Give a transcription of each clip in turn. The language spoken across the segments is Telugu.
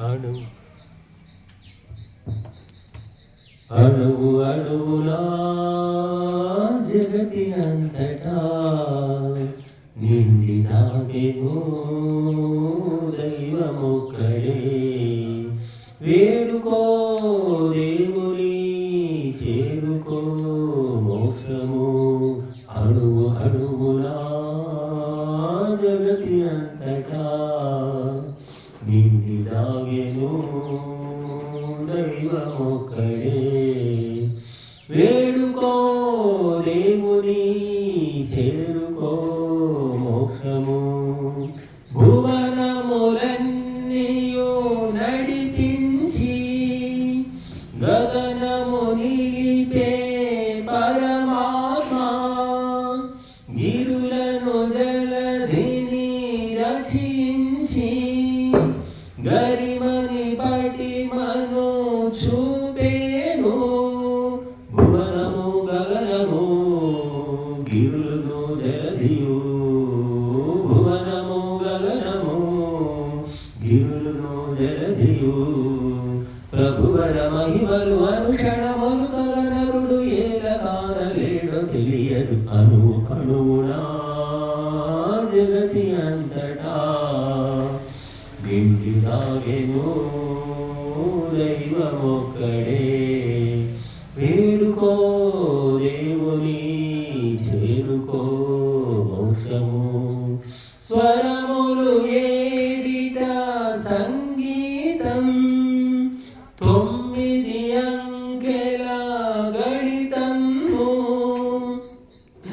అణు అణువు అణువులా జగతి అంతటా నిండి దాగెను దైవమొక్కడే. వేడుకో దేవుని చేరుకో మోక్షము. అణువు అణువులా జగతి అంతటా నిండి దాగెను దైవమొక్కడే. వేడుకో దేవుని చేరుకో మోక్షము. భువనములన్నీయు నడిపించి గగనము నిలిపే పరమాత్మ. గిరులను జలధిని రక్షించి గరిమని పటిమను చూపేను. భువనము గగనము గిరులను జలధియు. భువనము గగనము గిరులను జలధియు. ప్రభువర మహిమలు అనుక్షణములు కగనరుడు ఏల కానలేడో తెలియదు. అణు అణువునా జగతి అంతటా నిండి దాగెను దైవమొక్కడే. వేడుకో దేవుని చేరుకో మోక్షము. స్వరములు ఏడిట సంగీతం 9 అంకెల గణితము.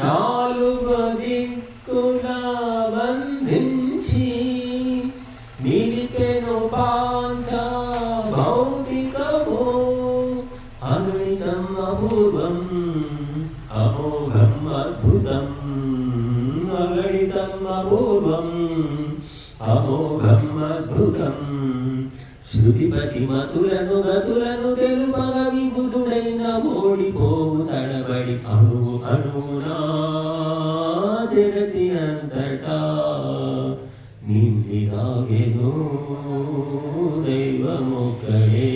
4 దిక్కుల బంధించి నిలిపెను పాంచ భౌతికము. అగణితం అపూర్వం అమోఘం అద్భుతం. అగణితం అపూర్వం అమోఘం అద్భుతం. శృతిపతి మతులను గతులను తెలుపగ విబుధుడైన ఓడిపోవు తడబడి. అణువు అణువునా జగతి అంతటా నిండి దాగెను దైవమొక్కడే.